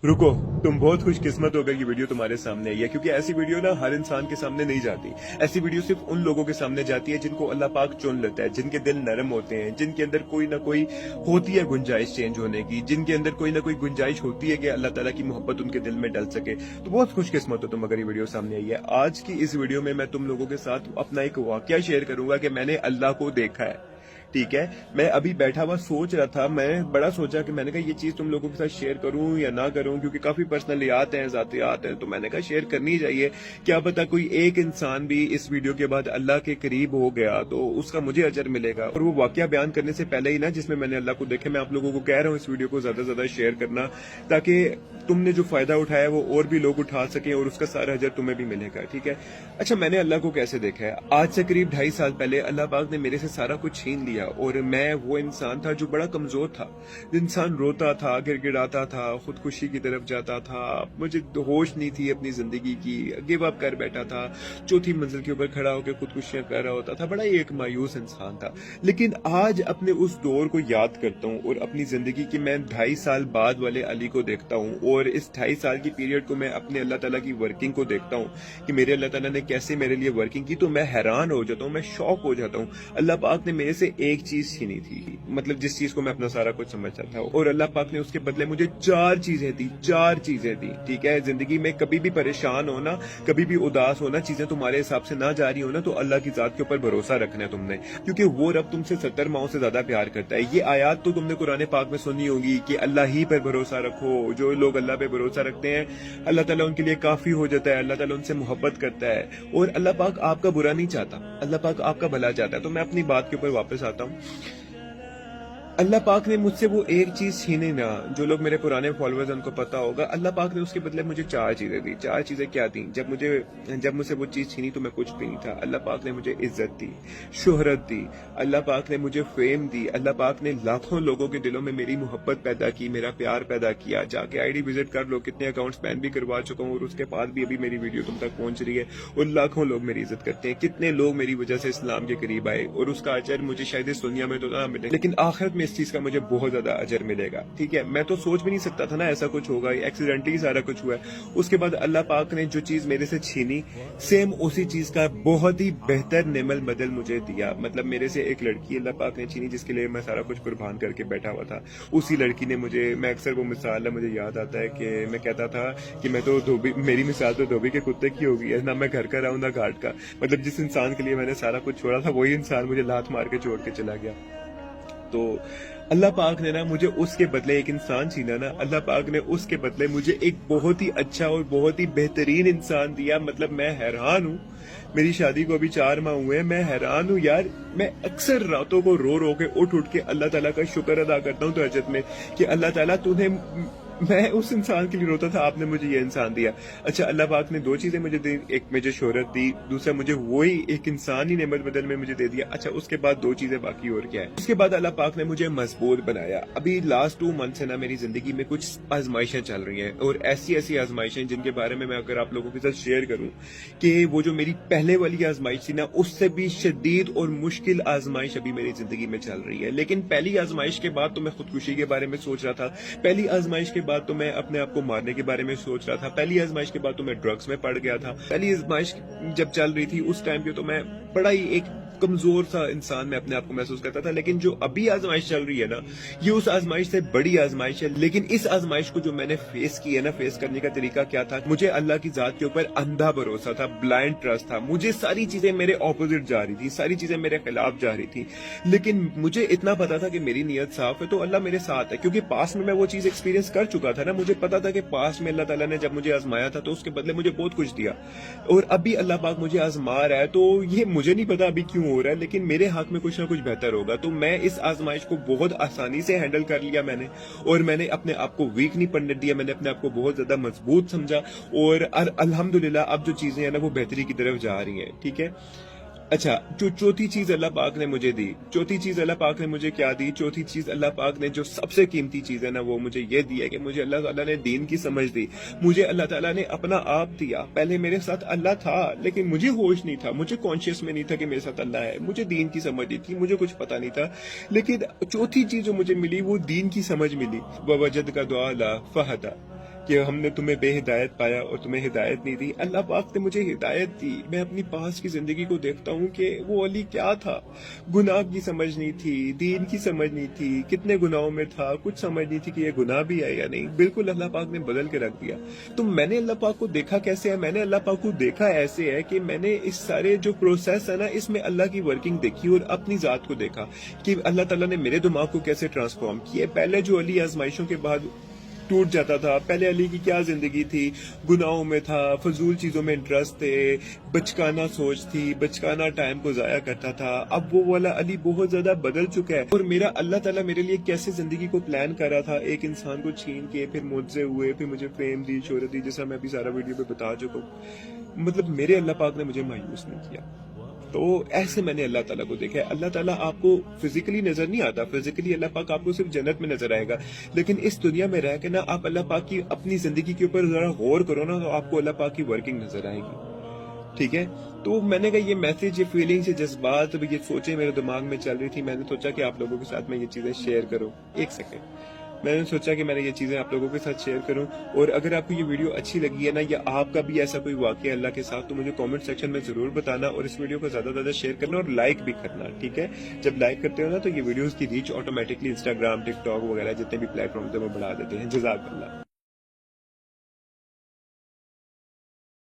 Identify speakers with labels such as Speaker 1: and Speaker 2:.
Speaker 1: रुको, तुम बहुत खुश किस्मत हो अगर ये वीडियो तुम्हारे सामने आई है, क्योंकि ऐसी वीडियो ना हर इंसान के सामने नहीं जाती। ऐसी वीडियो सिर्फ उन लोगों के सामने जाती है जिनको अल्लाह पाक चुन लेता है, जिनके दिल नरम होते हैं, जिनके अंदर कोई ना कोई होती है गुंजाइश चेंज होने की, जिनके अंदर कोई ना कोई गुंजाइश होती है कि अल्लाह ताला की मोहब्बत उनके दिल में डल सके। तो बहुत खुश किस्मत हो तुम अगर ये वीडियो सामने आई है। आज की इस वीडियो में मैं तुम लोगों के साथ अपना एक वाकया शेयर करूंगा कि मैंने अल्लाह को देखा है। ठीक है, मैं अभी बैठा हुआ सोच रहा था, मैं बड़ा सोचा कि मैंने कहा ये चीज तुम लोगों के साथ शेयर करूं या ना करूं, क्योंकि काफी पर्सनलियात हैं, जातियात हैं, तो मैंने कहा शेयर करनी चाहिए। क्या पता कोई एक इंसान भी इस वीडियो के बाद अल्लाह के करीब हो गया तो उसका मुझे अजर मिलेगा। और वो वाकया बयान करने से पहले ही ना जिसमें मैंने अल्लाह को देखा, मैं आप लोगों को कह रहा हूँ इस वीडियो को ज्यादा से ज्यादा शेयर करना, ताकि तुमने जो फायदा उठाया वो और भी लोग उठा सके और उसका सारा अजर तुम्हें भी मिलेगा। ठीक है, अच्छा मैंने अल्लाह को कैसे देखा है? आज से करीब 2.5 साल पहले अल्लाह पाक ने मेरे से सारा कुछ छीन लिया और मैं वो इंसान था जो बड़ा कमजोर था। इंसान रोता था, गिड़गिड़ाता था, खुदकुशी की तरफ जाता था, मुझे होश नहीं थी अपनी जिंदगी की, गिव अप कर बैठा था, चौथी मंजिल के ऊपर खड़ा होकर खुदकुशियां कर रहा होता था, बड़ा ही एक मायूस इंसान था। लेकिन आज अपने उस दौर को याद करता हूँ और अपनी जिंदगी की मैं 2.5 साल बाद वाले अली को देखता हूँ और इस 2.5 साल की पीरियड को मैं अपने अल्लाह ताला की वर्किंग को देखता हूँ कि मेरे अल्लाह ताला ने कैसे मेरे लिए वर्किंग की, तो मैं हैरान हो जाता हूँ, मैं शॉक हो जाता हूँ। अल्लाह पाक ने मेरे से एक चीज छीनी थी, मतलब जिस चीज को मैं अपना सारा कुछ समझता था, और अल्लाह पाक ने उसके बदले मुझे 4 चीजें दी, 4 चीजें दी। ठीक है, जिंदगी में कभी भी परेशान होना, कभी भी उदास होना, चीजें तुम्हारे हिसाब से ना जा रही हो ना, तो अल्लाह की जात के ऊपर भरोसा रखना है तुमने, क्योंकि वो रब तुमसे 70 माओं से ज्यादा प्यार करता है। ये आयत तो तुमने कुरान पाक में सुनी होगी कि अल्लाह ही पर भरोसा रखो। जो लोग अल्लाह पे भरोसा रखते हैं अल्लाह ताला उनके लिए काफी हो जाता है, अल्लाह ताला उनसे मोहब्बत करता है और अल्लाह पाक आपका बुरा नहीं चाहता, अल्लाह पाक आपका भला चाहता है। तो मैं अपनी बात के ऊपर वापस आता हूँ। अल्लाह पाक ने मुझसे वो एक चीज छीनी ना, जो लोग मेरे पुराने फॉलोअर्स उनको पता होगा, अल्लाह पाक ने उसके बदले मुझे 4 चीजें दी। 4 चीजें क्या दी? जब मुझसे वो चीज छीनी तो मैं कुछ भी नहीं था। अल्लाह पाक ने मुझे इज्जत दी, शोहरत दी, अल्लाह पाक ने मुझे फेम दी, अल्लाह पाक ने लाखों लोगों के दिलों में मेरी मोहब्बत पैदा की, मेरा प्यार पैदा किया। जाके आईडी विजिट कर लो, कितने अकाउंट्स बैन भी करवा चुका हूँ और उसके बाद भी अभी मेरी वीडियो तुम तक पहुंच रही है और लाखों लोग मेरी इज्जत करते हैं। कितने लोग मेरी वजह से इस्लाम के करीब आए और उसका अजर मुझे शायद इस दुनिया में तो ना मिले, लेकिन आखिरत में इस चीज का मुझे बहुत ज्यादा अजर मिलेगा। ठीक है, मैं तो सोच भी नहीं सकता था ना ऐसा कुछ होगा, एक्सीडेंटली सारा कुछ हुआ है। उसके बाद अल्लाह पाक ने जो चीज मेरे से छीनी, सेम उसी चीज का बहुत ही बेहतर नेमल बदल मुझे दिया। मतलब मेरे से एक लड़की अल्लाह पाक ने छीनी जिसके लिए मैं सारा कुछ कुर्बान करके बैठा हुआ था। उसी लड़की ने मुझे, मैं अक्सर वो मिसाल है मुझे याद आता है कि मैं कहता था कि मैं तो धोबी, मेरी मिसाल तो धोबी के कुत्ते की होगी है ना, मैं घर का रहूं ना घाट का। मतलब जिस इंसान के लिए मैंने सारा कुछ छोड़ा था वही इंसान मुझे लात मार के छोड़ के चला गया। तो अल्लाह पाक ने ना मुझे उसके बदले एक इंसान छीना ना, अल्लाह पाक ने उसके बदले मुझे एक बहुत ही अच्छा और बहुत ही बेहतरीन इंसान दिया। मतलब मैं हैरान हूँ, मेरी शादी को अभी 4 माह हुए हैं, मैं हैरान हूँ यार। मैं अक्सर रातों को रो रो के उठ के अल्लाह ताला का शुक्र अदा करता हूँ तहज्जुद में कि अल्लाह ताला तूने, मैं उस इंसान के लिए रोता था, आपने मुझे ये इंसान दिया। अच्छा, अल्लाह पाक ने 2 चीजें मुझे दी, एक मुझे शोहरत दी, दूसरा मुझे वही एक इंसान ही नेमत बदल में मुझे दे दिया। अच्छा, उसके बाद 2 चीजें बाकी और क्या है? उसके बाद अल्लाह पाक ने मुझे मजबूत बनाया। अभी लास्ट 2 मंथ से ना मेरी जिंदगी में कुछ आजमाइशें चल रही हैं और ऐसी ऐसी आजमाइशें जिनके बारे में मैं अगर आप लोगों के साथ शेयर करूं कि वो जो मेरी पहले वाली आजमाइश थी ना, उससे भी शदीद और मुश्किल आजमाइश अभी मेरी जिंदगी में चल रही है। लेकिन पहली आजमाइश के बाद तो मैं खुदकुशी के बारे में सोच रहा था, पहली आजमाइश के बाद तो मैं अपने आप को मारने के बारे में सोच रहा था, पहली आजमाइश के बाद तो मैं ड्रग्स में पड़ गया था। पहली आजमाइश जब चल रही थी उस टाइम पे तो मैं बड़ा ही एक कमजोर सा इंसान में अपने आप को महसूस करता था। लेकिन जो अभी आजमाइश चल रही है ना, ये उस आजमाइश से बड़ी आजमाइश है। लेकिन इस आजमाइश को जो मैंने फेस की है ना, फेस करने का तरीका क्या था? मुझे अल्लाह की जात के ऊपर अंधा भरोसा था, ब्लाइंड ट्रस्ट था। मुझे सारी चीजें मेरे ऑपोजिट जा रही थी, सारी चीजें मेरे खिलाफ जा रही थी, लेकिन मुझे इतना पता था कि मेरी नीयत साफ है तो अल्लाह मेरे साथ है, क्योंकि पास में मैं वो चीज एक्सपीरियंस कर चुका था ना। मुझे पता था कि पास में अल्लाह ताला ने जब मुझे आजमाया था तो उसके बदले मुझे बहुत कुछ दिया और अभी अल्लाह पाक मुझे आजमा रहा है। तो ये मुझे नहीं पता अभी क्यों हो रहा है, लेकिन मेरे हाथ में कुछ ना कुछ बेहतर होगा। तो मैं इस आजमाइश को बहुत आसानी से हैंडल कर लिया मैंने, और मैंने अपने आप को वीक नहीं पड़ने दिया, मैंने अपने आप को बहुत ज्यादा मजबूत समझा और अल्हम्दुलिल्लाह अब जो चीजें हैं ना वो बेहतरी की तरफ जा रही हैं। ठीक है, अच्छा, जो चौथी चीज अल्लाह पाक ने मुझे दी, चौथी चीज अल्लाह पाक ने मुझे क्या दी? चौथी चीज अल्लाह पाक ने जो सबसे कीमती चीज है ना वो मुझे ये दी है कि मुझे अल्लाह ताला ने दीन की समझ दी। मुझे अल्लाह ताला ने अपना आप दिया। पहले मेरे साथ अल्लाह था लेकिन मुझे होश नहीं था, मुझे कॉन्शियस में नहीं था कि मेरे साथ अल्लाह है। मुझे दीन की समझ नहीं थी, मुझे कुछ पता नहीं था। लेकिन चौथी चीज जो मुझे मिली वो दीन की समझ मिली। वजद का दुआ ला फहदा, کہ हमने तुम्हें बेहिदायत पाया और तुम्हें हिदायत नहीं दी। अल्लाह पाक ने मुझे हिदायत दी। मैं अपनी पास की जिंदगी को देखता हूँ कि वो अली क्या था। गुनाह की समझ नहीं थी, दीन की समझ नहीं थी, कितने गुनाहों में था, कुछ समझ नहीं थी कि ये गुनाह भी है या नहीं। बिल्कुल अल्लाह पाक ने बदल के रख दिया। तो मैंने अल्लाह पाक को देखा कैसे है? मैंने अल्लाह पाक को देखा ऐसे है कि मैंने इस सारे जो प्रोसेस है ना, इसमें अल्लाह की वर्किंग देखी और अपनी जात को देखा कि अल्लाह ताला ने मेरे दिमाग को कैसे ट्रांसफॉर्म किया। पहले जो अली आजमाइशों के बाद टूट जाता था, पहले अली की क्या जिंदगी थी, गुनाहों में था, फजूल चीजों में इंटरेस्ट थे, बचकाना सोच थी, बचकाना टाइम को जाया करता था। अब वो वाला अली बहुत ज्यादा बदल चुका है और मेरा अल्लाह ताला मेरे लिए कैसे जिंदगी को प्लान कर रहा था, एक इंसान को छीन के फिर मुझसे हुए, फिर मुझे फेम दी, शोहरत दी, जैसा मैं अभी सारा वीडियो पे बता चुका हूँ। मतलब मेरे अल्लाह पाक ने मुझे मायूस नहीं किया। तो ऐसे मैंने अल्लाह ताला को देखा है। अल्लाह ताला आपको फिजिकली नजर नहीं आता, फिजिकली अल्लाह पाक आपको सिर्फ जन्नत में नजर आएगा, लेकिन इस दुनिया में रह के ना आप अल्लाह पाक की अपनी जिंदगी के ऊपर जरा गौर करो ना, तो आपको अल्लाह पाक की वर्किंग नजर आएगी। ठीक है, तो मैंने कहा ये मैसेज, ये फीलिंग्स, ये जज्बात, ये सोचें मेरे दिमाग में चल रही थी। मैंने सोचा कि आप लोगों के साथ मैं ये चीजें शेयर करूं। एक सेकेंड, मैंने सोचा कि मैंने ये चीजें आप लोगों के साथ शेयर करूं। और अगर आपको ये वीडियो अच्छी लगी है ना, या आपका भी ऐसा कोई वाकया अल्लाह के साथ, तो मुझे कमेंट सेक्शन में जरूर बताना और इस वीडियो को ज्यादा से ज्यादा शेयर करना और लाइक भी करना। ठीक है, जब लाइक करते हो ना तो ये वीडियोस की रीच ऑटोमेटिकली इंस्टाग्राम, टिकटॉक वगैरह जितने भी प्लेटफॉर्म थे वो बढ़ा देते हैं। जज़ाकल्लाह।